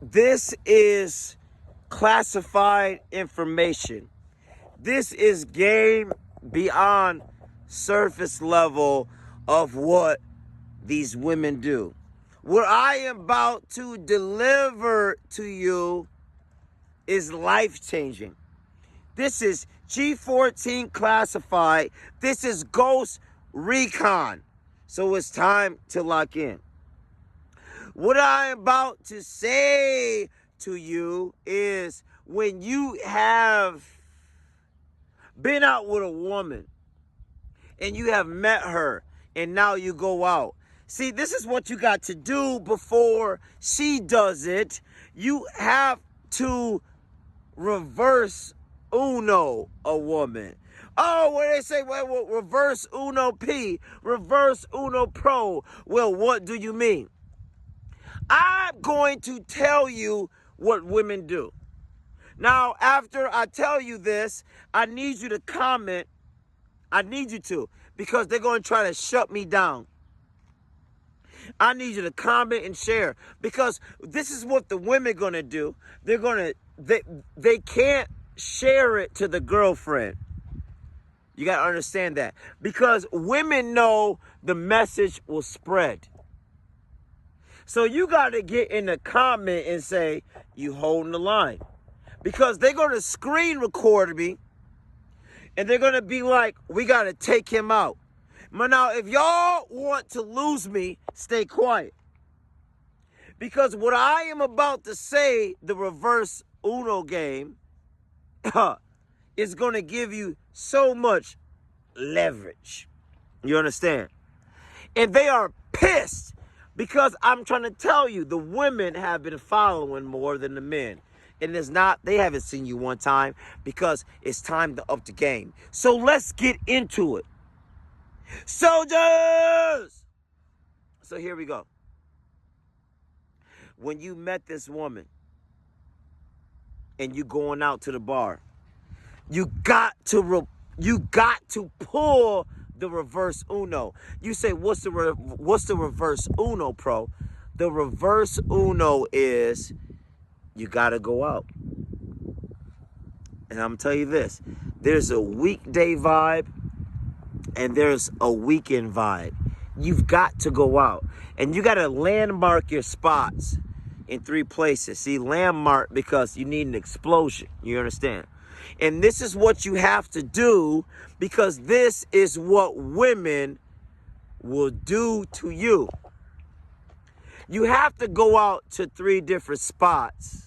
This is classified information. This is game beyond surface level of what these women do. What I am about to deliver to you is life-changing. This is G14 classified. This is Ghost Recon. So it's time to lock in. What I'm about to say to you is when you have been out with a woman and you have met her and now you go out. See, this is what you got to do before she does it. You have to reverse Uno a woman. Oh, what they say, well, reverse Uno P, reverse Uno Pro. Well, what do you mean? I'm going to tell you what women do. Now, after I tell you this, I need you to comment. I need you to, because they're going to try to shut me down. I need you to comment and share, because this is what the women going to do. They can't share it to the girlfriend. You got to understand that, because women know the message will spread. So you got to get in the comment and say, you holding the line. Because they're going to screen record me. And they're going to be like, we got to take him out. But now, if y'all want to lose me, stay quiet. Because what I am about to say, the reverse Uno game, is going to give you so much leverage. You understand? And they are pissed. Because I'm trying to tell you, the women have been following more than the men. And it's not, they haven't seen you one time, because it's time to up the game. So let's get into it. Soldiers! So here we go. When you met this woman and you going out to the bar, you got to pull the reverse Uno. You say, what's the reverse Uno, Pro? The reverse Uno is you got to go out. And I'm going to tell you this. There's a weekday vibe and there's a weekend vibe. You've got to go out. And you got to landmark your spots in 3 places. See, landmark because you need an explosion. You understand? And this is what you have to do, because this is what women will do to you. You have to go out to 3 different spots.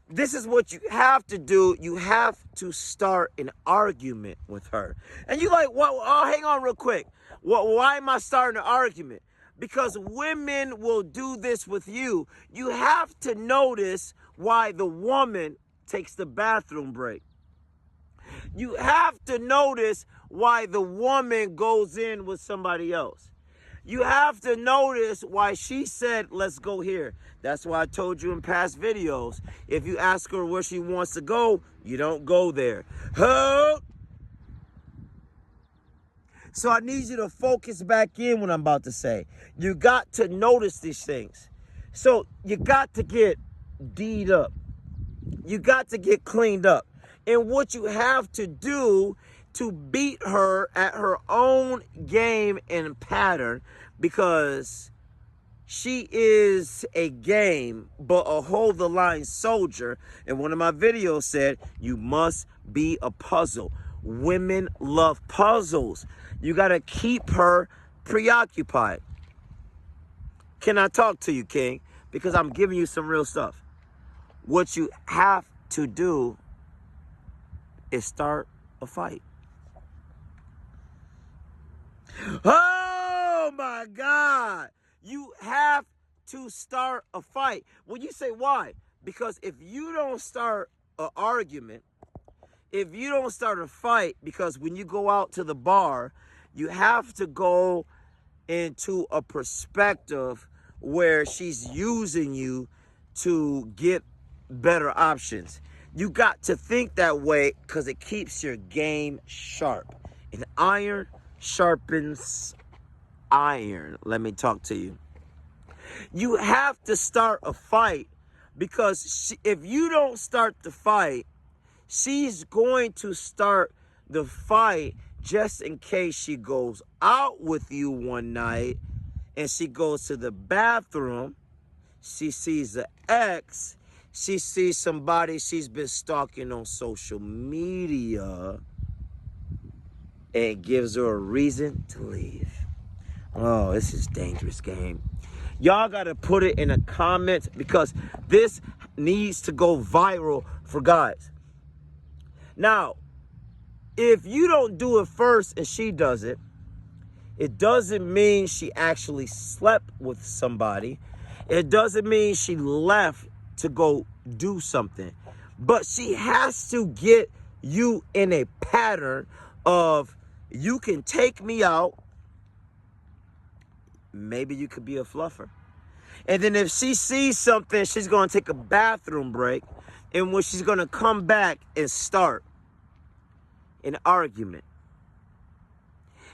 This is what you have to do. You have to start an argument with her. And you like, well, oh, hang on real quick. Why am I starting an argument? Because women will do this with you. You have to notice why the woman takes the bathroom break. You have to notice why the woman goes in with somebody else. You have to notice why she said, let's go here. That's why I told you in past videos, if you ask her where she wants to go, you don't go there. So I need you to focus back in what I'm about to say. You got to notice these things. So you got to get D'd up. You got to get cleaned up. And what you have to do to beat her at her own game and pattern, because she is a game, but a hold the line soldier. And one of my videos said, you must be a puzzle. Women love puzzles. You got to keep her preoccupied. Can I talk to you, King? Because I'm giving you some real stuff. What you have to do is start a fight. Oh my God. You have to start a fight. Well, you say why? Because if you don't start an argument, if you don't start a fight, because when you go out to the bar, you have to go into a perspective where she's using you to get better options. You got to think that way, because it keeps your game sharp. And iron sharpens iron. Let me talk to you. You have to start a fight, Because if you don't start the fight, she's going to start the fight just in case she goes out with you one night and she goes to the bathroom. She sees the ex. She sees somebody she's been stalking on social media. And it gives her a reason to leave. Oh, this is a dangerous game. Y'all got to put it in the comments because this needs to go viral for guys. Now, if you don't do it first and she does it, it doesn't mean she actually slept with somebody. It doesn't mean she left to go do something. But she has to get you in a pattern of, you can take me out. Maybe you could be a fluffer. And then if she sees something, she's going to take a bathroom break. And when she's going to come back and start an argument.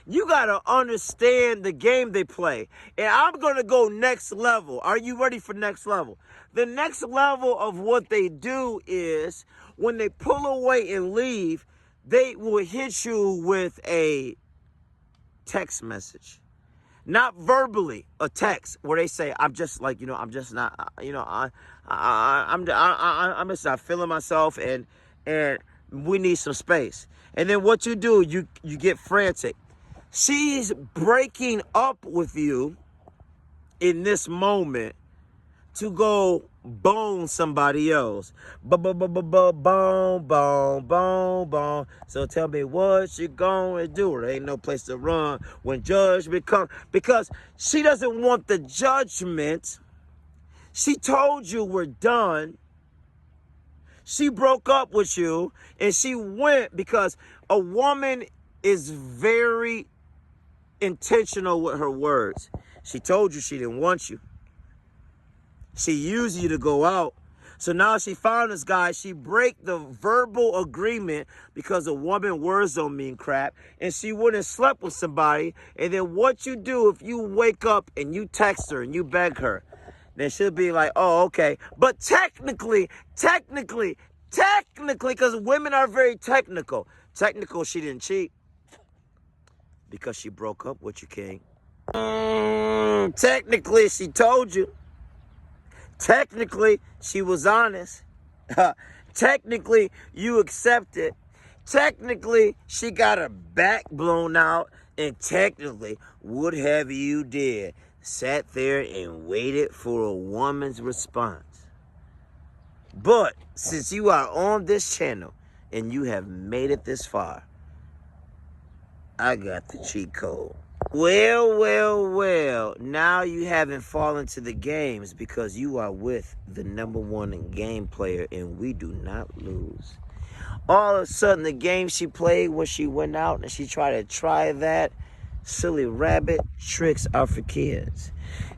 You got to understand the game they play. And I'm going to go next level. Are you ready for next level? The next level of what they do is when they pull away and leave, they will hit you with a text message. Not verbally, a text where they say, I'm just like, I'm just not, I'm just not feeling myself and we need some space. And then what you do, you get frantic. She's breaking up with you in this moment to go bone somebody else. Bone. So tell me what you gonna do. There ain't no place to run when judgment comes. Because she doesn't want the judgment. She told you we're done. She broke up with you and she went because a woman is very intentional with her words. She told you she didn't want you. She used you to go out. So now she found this guy. She break the verbal agreement because a woman words don't mean crap. And she wouldn't slept with somebody. And then what you do if you wake up and you text her and you beg her, then she'll be like, oh, okay. But technically, because women are very technical. Technical, she didn't cheat because she broke up with you, King. Technically, she told you. Technically, she was honest. Technically, you accepted. Technically, she got her back blown out. And technically, what have you did? Sat there and waited for a woman's response. But since you are on this channel and you have made it this far, I got the cheat code. Well. Now you haven't fallen to the games because you are with the #1 game player and we do not lose. All of a sudden, the game she played when she went out and she tried to try that, silly rabbit, tricks are for kids.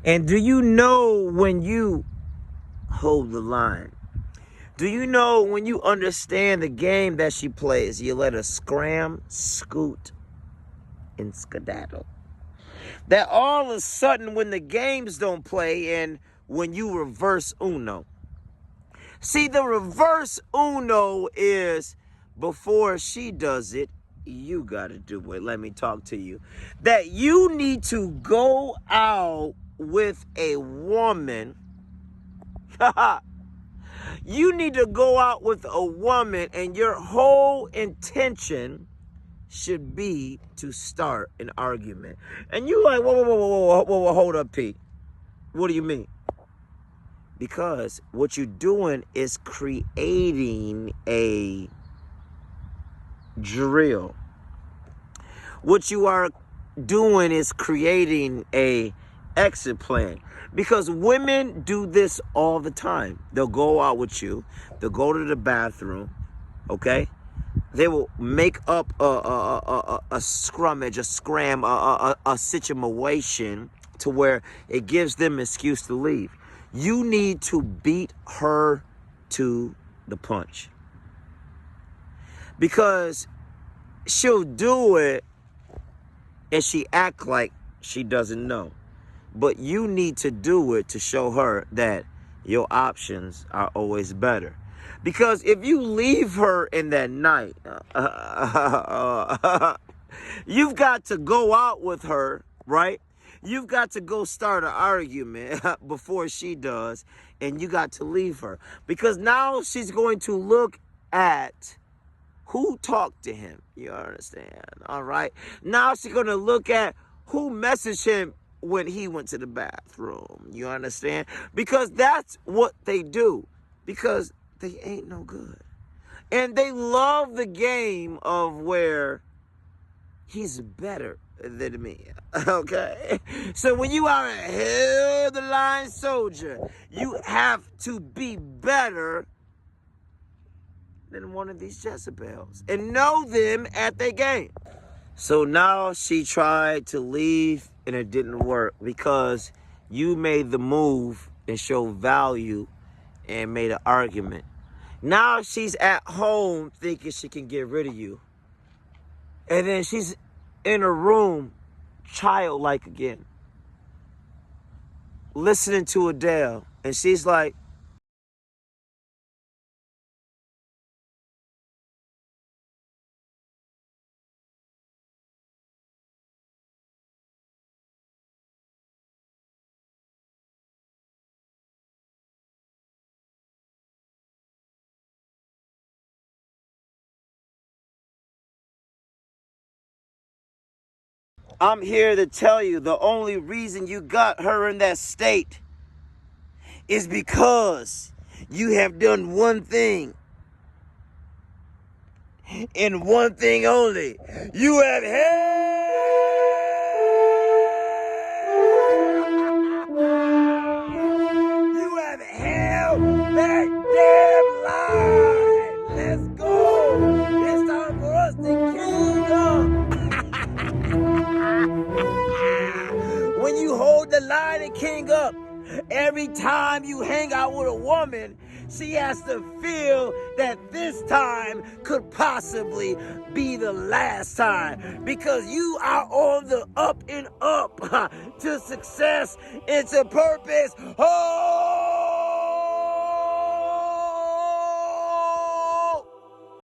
And do you know when you hold the line? Do you know when you understand the game that she plays, you let her scram, scoot, and skedaddle? That all of a sudden when the games don't play and when you reverse Uno. See, the reverse Uno is before she does it, you got to do it. Let me talk to you. That you need to go out with a woman. You need to go out with a woman and your whole intention should be to start an argument. And you like, whoa, hold up, Pete. What do you mean? Because what you're doing is creating a drill. What you are doing is creating a exit plan. Because women do this all the time. They'll go out with you. They'll go to the bathroom. Okay? They will make up a scrummage, a scram, a situation to where it gives them an excuse to leave. You need to beat her to the punch. Because she'll do it and she act like she doesn't know. But you need to do it to show her that your options are always better. Because if you leave her in that night, you've got to go out with her, right? You've got to go start an argument before she does, and you got to leave her. Because now she's going to look at who talked to him. You understand? All right. Now she's going to look at who messaged him when he went to the bathroom. You understand? Because that's what they do. Because they ain't no good. And they love the game of where he's better than me. Okay? So when you are a head of the line soldier, you have to be better than one of these Jezebels and know them at their game. So now she tried to leave and it didn't work because you made the move and showed value and made an argument. Now she's at home thinking she can get rid of you. And then she's in a room, childlike again, listening to Adele. And she's like, I'm here to tell you the only reason you got her in that state is because you have done one thing and one thing only. You have held that damn line. Let's go. It's time for us to king up. When you hold the line and king up, every time you hang out with a woman, she has to feel that this time could possibly be the last time, because you are on the up and up to success and to purpose. Oh!